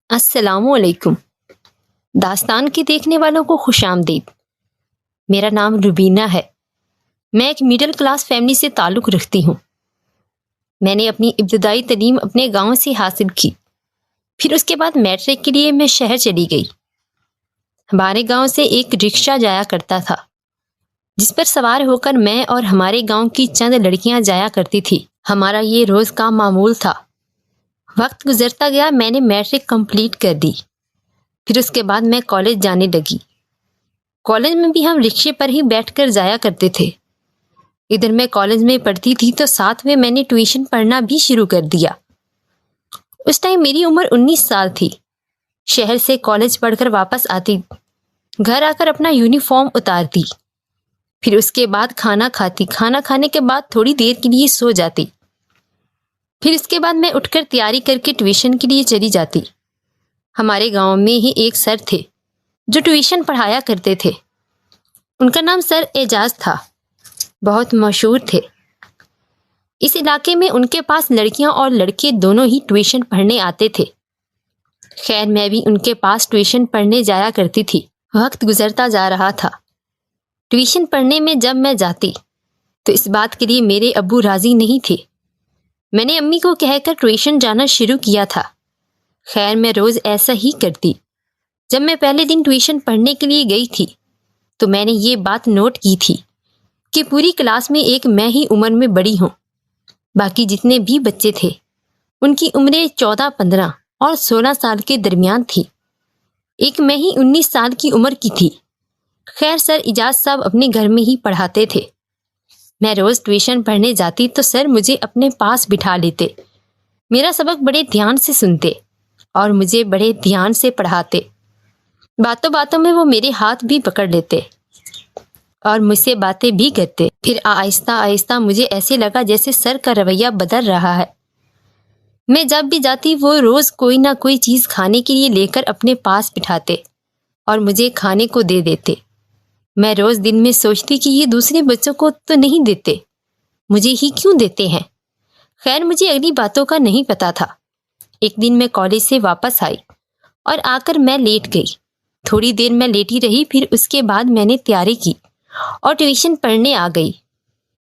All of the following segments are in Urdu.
السلام علیکم۔ داستان کے دیکھنے والوں کو خوش آمدید۔ میرا نام روبینہ ہے۔ میں ایک مڈل کلاس فیملی سے تعلق رکھتی ہوں۔ میں نے اپنی ابتدائی تعلیم اپنے گاؤں سے حاصل کی، پھر اس کے بعد میٹرک کے لیے میں شہر چلی گئی۔ ہمارے گاؤں سے ایک رکشہ جایا کرتا تھا جس پر سوار ہو کر میں اور ہمارے گاؤں کی چند لڑکیاں جایا کرتی تھی۔ ہمارا یہ روز کا معمول تھا۔ وقت گزرتا گیا، میں نے میٹرک کمپلیٹ کر دی، پھر اس کے بعد میں کالج جانے لگی۔ کالج میں بھی ہم رکشے پر ہی بیٹھ کر جایا کرتے تھے۔ ادھر میں کالج میں پڑھتی تھی تو ساتھ میں نے ٹیوشن پڑھنا بھی شروع کر دیا۔ اس ٹائم میری عمر 19 سال تھی۔ شہر سے کالج پڑھ کر واپس آتی، گھر آ کر اپنا یونیفارم اتارتی، پھر اس کے بعد کھانا کھاتی، کھانا کھانے کے بعد تھوڑی دیر کے لیے سو جاتی، پھر اس کے بعد میں اٹھ کر تیاری کر کے ٹیوشن کے لیے چلی جاتی۔ ہمارے گاؤں میں ہی ایک سر تھے جو ٹیوشن پڑھایا کرتے تھے۔ ان کا نام سر اعجاز تھا، بہت مشہور تھے۔ اس علاقے میں ان کے پاس لڑکیاں اور لڑکے دونوں ہی ٹیوشن پڑھنے آتے تھے۔ خیر میں بھی ان کے پاس ٹیوشن پڑھنے جایا کرتی تھی۔ وقت گزرتا جا رہا تھا۔ ٹیوشن پڑھنے میں جب میں جاتی تو اس بات کے لیے میرے ابو راضی نہیں تھے۔ میں نے امی کو کہہ کر ٹیوشن جانا شروع کیا تھا۔ خیر میں روز ایسا ہی کرتی۔ جب میں پہلے دن ٹیوشن پڑھنے کے لیے گئی تھی تو میں نے یہ بات نوٹ کی تھی کہ پوری کلاس میں ایک میں ہی عمر میں بڑی ہوں۔ باقی جتنے بھی بچے تھے ان کی عمریں 14، 15 اور 16 سال کے درمیان تھی۔ ایک میں ہی 19 سال کی عمر کی تھی۔ خیر سر اعجاز صاحب اپنے گھر میں ہی پڑھاتے تھے۔ میں روز ٹیوشن پڑھنے جاتی تو سر مجھے اپنے پاس بٹھا لیتے، میرا سبق بڑے دھیان سے سنتے اور مجھے بڑے دھیان سے پڑھاتے۔ باتوں باتوں میں وہ میرے ہاتھ بھی پکڑ لیتے اور مجھ سے باتیں بھی کرتے۔ پھر آہستہ آہستہ مجھے ایسے لگا جیسے سر کا رویہ بدل رہا ہے۔ میں جب بھی جاتی وہ روز کوئی نہ کوئی چیز کھانے کے لیے لے کر اپنے پاس بٹھاتے اور مجھے کھانے کو دے دیتے۔ میں روز دن میں سوچتی کہ یہ دوسرے بچوں کو تو نہیں دیتے، مجھے ہی کیوں دیتے ہیں؟ خیر مجھے اگلی باتوں کا نہیں پتا تھا۔ ایک دن میں کالج سے واپس آئی اور آ کر میں لیٹ گئی۔ تھوڑی دیر میں لیٹی رہی، پھر اس کے بعد میں نے تیاری کی اور ٹیوشن پڑھنے آ گئی۔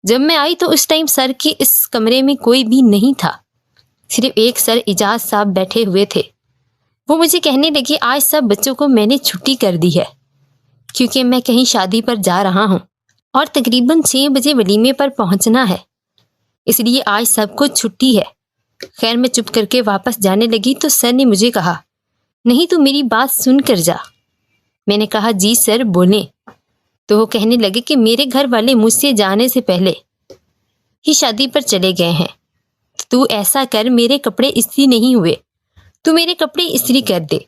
جب میں آئی تو اس ٹائم سر کے اس کمرے میں کوئی بھی نہیں تھا، صرف ایک سر اعجاز صاحب بیٹھے ہوئے تھے۔ وہ مجھے کہنے لگے آج سب بچوں کو میں نے چھٹی کر دی ہے کیونکہ میں کہیں شادی پر جا رہا ہوں اور تقریباً 6 بجے ولیمے پر پہنچنا ہے، اس لیے آج سب کو چھٹی ہے۔ خیر میں چپ کر کے واپس جانے لگی تو سر نے مجھے کہا نہیں تو میری بات سن کر جا۔ میں نے کہا جی سر بولیں۔ تو وہ کہنے لگے کہ میرے گھر والے مجھ سے جانے سے پہلے ہی شادی پر چلے گئے ہیں، تو ایسا کر میرے کپڑے استری نہیں ہوئے، تو میرے کپڑے استری کر دے۔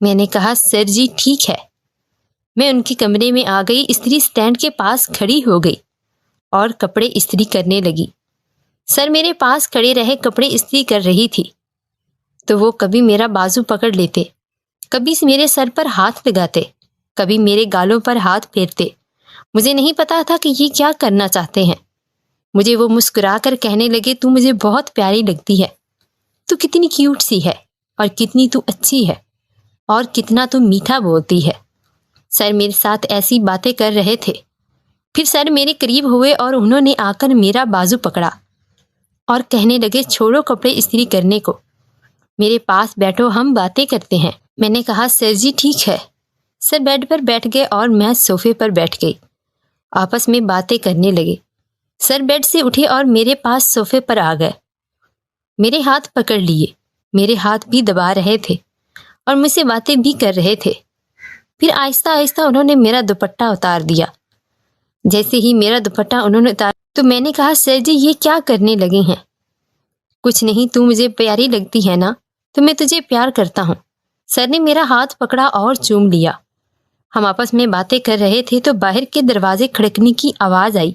میں نے کہا سر جی ٹھیک ہے۔ میں ان کے کمرے میں آ گئی، استری سٹینڈ کے پاس کھڑی ہو گئی اور کپڑے استری کرنے لگی۔ سر میرے پاس کھڑے رہے، کپڑے استری کر رہی تھی تو وہ کبھی میرا بازو پکڑ لیتے، کبھی میرے سر پر ہاتھ لگاتے، کبھی میرے گالوں پر ہاتھ پھیرتے۔ مجھے نہیں پتا تھا کہ یہ کیا کرنا چاہتے ہیں۔ مجھے وہ مسکرا کر کہنے لگے تو مجھے بہت پیاری لگتی ہے، تو کتنی کیوٹ سی ہے اور کتنی تو اچھی ہے اور کتنا تو میٹھا بولتی ہے۔ سر میرے ساتھ ایسی باتیں کر رہے تھے۔ پھر سر میرے قریب ہوئے اور انہوں نے آ کر میرا بازو پکڑا اور کہنے لگے چھوڑو کپڑے استری کرنے کو، میرے پاس بیٹھو ہم باتیں کرتے ہیں۔ میں نے کہا سر جی ٹھیک ہے۔ سر بیڈ پر بیٹھ گئے اور میں صوفے پر بیٹھ گئی، آپس میں باتیں کرنے لگے۔ سر بیڈ سے اٹھے اور میرے پاس صوفے پر آ گئے، میرے ہاتھ پکڑ لیے، میرے ہاتھ بھی دبا رہے تھے اور مجھ سے باتیں بھی کر رہے تھے۔ پھر آہستہ آہستہ انہوں نے میرا دوپٹہ اتار دیا۔ جیسے ہی میرا دوپٹہ انہوں نے اتارا تو میں نے کہا سر جی یہ کیا کرنے لگے ہیں؟ کچھ نہیں، تو مجھے پیاری لگتی ہے نا، تو میں تجھے پیار کرتا ہوں۔ سر نے میرا ہاتھ پکڑا اور چوم لیا۔ ہم آپس میں باتیں کر رہے تھے تو باہر کے دروازے کھڑکنے کی آواز آئی۔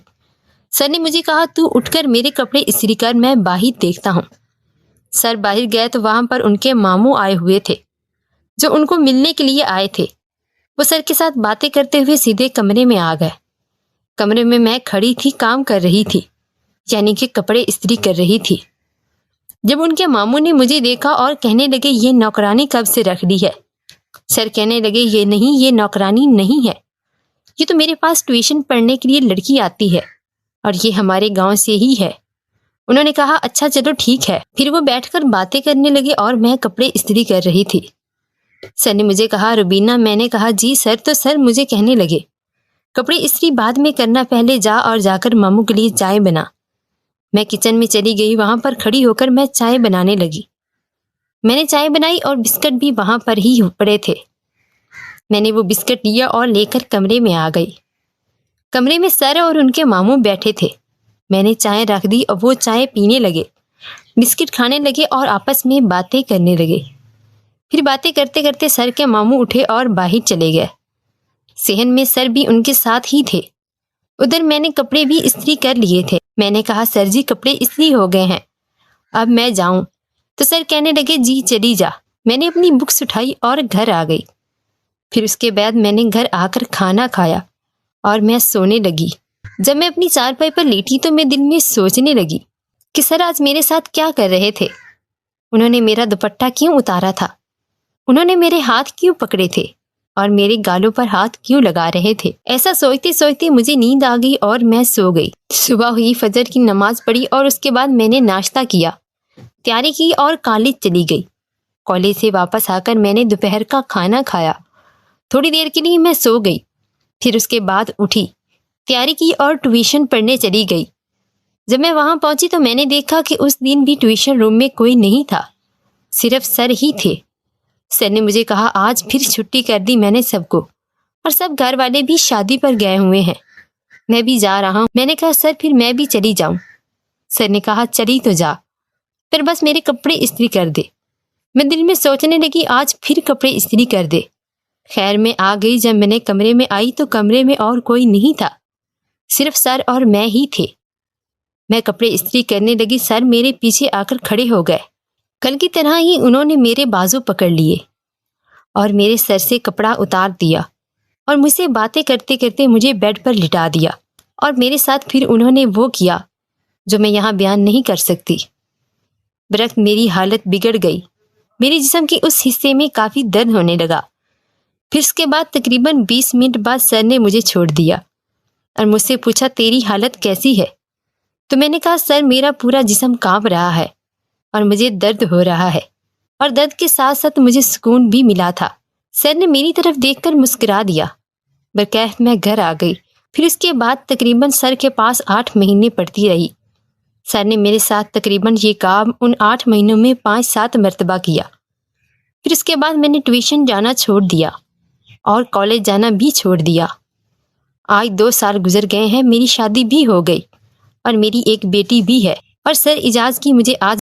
سر نے مجھے کہا تو اٹھ کر میرے کپڑے استری کر، میں باہر دیکھتا ہوں۔ سر باہر گئے تو وہاں پر ان کے ماموں آئے ہوئے تھے جو ان کو ملنے کے لیے آئے تھے۔ وہ سر کے ساتھ باتیں کرتے ہوئے سیدھے کمرے میں آ گئے۔ کمرے میں کھڑی تھی، کام کر رہی تھی، یعنی کہ کپڑے استری کر رہی تھی۔ جب ان کے ماموں نے مجھے دیکھا اور کہنے لگے یہ نوکرانی کب سے رکھ لی ہے؟ سر کہنے لگے یہ نہیں، یہ نوکرانی نہیں ہے، یہ تو میرے پاس ٹیوشن پڑھنے کے لیے لڑکی آتی ہے اور یہ ہمارے گاؤں سے ہی ہے۔ انہوں نے کہا اچھا چلو ٹھیک ہے۔ پھر وہ بیٹھ کر باتیں کرنے لگے اور میں کپڑے استری کر رہی تھی۔ سر نے مجھے کہا روبینہ، میں نے کہا جی سر، تو سر مجھے کہنے لگے کپڑے استری بعد میں کرنا، پہلے جا کر ماموں کے لیے چائے بنا۔ میں کچن میں چلی گئی، وہاں پر کھڑی ہو کر میں چائے بنانے لگی۔ میں نے چائے بنائی اور بسکٹ بھی وہاں پر ہی پڑے تھے۔ میں نے وہ بسکٹ لیا اور لے کر کمرے میں آ گئی۔ کمرے میں سر اور ان کے ماموں بیٹھے تھے۔ میں نے چائے رکھ دی اور وہ چائے پینے لگے، بسکٹ کھانے لگے اور آپس میں باتیں کرنے لگے۔ پھر باتیں کرتے کرتے سر کے ماموں اٹھے اور باہر چلے گئے۔ صحن میں سر بھی ان کے ساتھ ہی تھے۔ ادھر میں نے کپڑے بھی استری کر لیے تھے۔ میں نے کہا سر جی کپڑے استری ہو گئے ہیں، اب میں جاؤں؟ تو سر کہنے لگے جی چلی جا۔ میں نے اپنی بکس اٹھائی اور گھر آ گئی۔ پھر اس کے بعد میں نے گھر آ کر کھانا کھایا اور میں سونے لگی۔ جب میں اپنی چارپائی پر لیٹی تو میں دل میں سوچنے لگی کہ سر آج میرے ساتھ کیا کر رہے تھے؟ انہوں نے میرا دوپٹہ کیوں اتارا تھا؟ انہوں نے میرے ہاتھ کیوں پکڑے تھے اور میرے گالوں پر ہاتھ کیوں لگا رہے تھے؟ ایسا سوچتے سوچتے مجھے نیند آ گئی اور میں سو گئی۔ صبح ہوئی، فجر کی نماز پڑھی اور اس کے بعد میں نے ناشتہ کیا، تیاری کی اور کالج چلی گئی۔ کالج سے واپس آ کر میں نے دوپہر کا کھانا کھایا۔ تھوڑی دیر کے لیے میں سو گئی، پھر اس کے بعد اٹھی، تیاری کی اور ٹیوشن پڑھنے چلی گئی۔ جب میں وہاں پہنچی تو میں نے دیکھا کہ اس دن بھی ٹیوشن روم میں کوئی نہیں تھا، صرف سر ہی تھے۔ سر نے مجھے کہا آج پھر چھٹی کر دی میں نے سب کو، اور سب گھر والے بھی شادی پر گئے ہوئے ہیں، میں بھی جا رہا ہوں۔ میں نے کہا سر پھر میں بھی چلی جاؤں؟ سر نے کہا چلی تو جا، پھر بس میرے کپڑے استری کر دے۔ میں دل میں سوچنے لگی آج پھر کپڑے استری کر دے۔ خیر میں آ گئی۔ جب میں نے کمرے میں آئی تو کمرے میں اور کوئی نہیں تھا، صرف سر اور میں ہی تھے۔ میں کپڑے استری کرنے لگی، سر میرے پیچھے آ کر کھڑے ہو گئے۔ کل کی طرح ہی انہوں نے میرے بازو پکڑ لیے اور میرے سر سے کپڑا اتار دیا اور مجھ سے باتیں کرتے کرتے مجھے بیڈ پر لٹا دیا، اور میرے ساتھ پھر انہوں نے وہ کیا جو میں یہاں بیان نہیں کر سکتی۔ برعکس میری حالت بگڑ گئی، میرے جسم کے اس حصے میں کافی درد ہونے لگا۔ پھر اس کے بعد تقریباً 20 منٹ بعد سر نے مجھے چھوڑ دیا اور مجھ سے پوچھا تیری حالت کیسی ہے؟ تو میں نے کہا سر میرا پورا جسم کانپ رہا ہے اور مجھے درد ہو رہا ہے، اور درد کے ساتھ ساتھ مجھے سکون بھی ملا تھا۔ سر نے میری طرف دیکھ کر مسکرا دیا۔ برکیف میں گھر آ گئی۔ پھر اس کے بعد تقریباً سر کے پاس 8 مہینے پڑھتی رہی۔ سر نے میرے ساتھ تقریباً یہ کام ان 8 مہینوں میں 5-7 مرتبہ کیا۔ پھر اس کے بعد میں نے ٹیوشن جانا چھوڑ دیا اور کالج جانا بھی چھوڑ دیا۔ آج 2 سال گزر گئے ہیں، میری شادی بھی ہو گئی اور میری ایک بیٹی بھی ہے، اور سر اجاز کی مجھے آج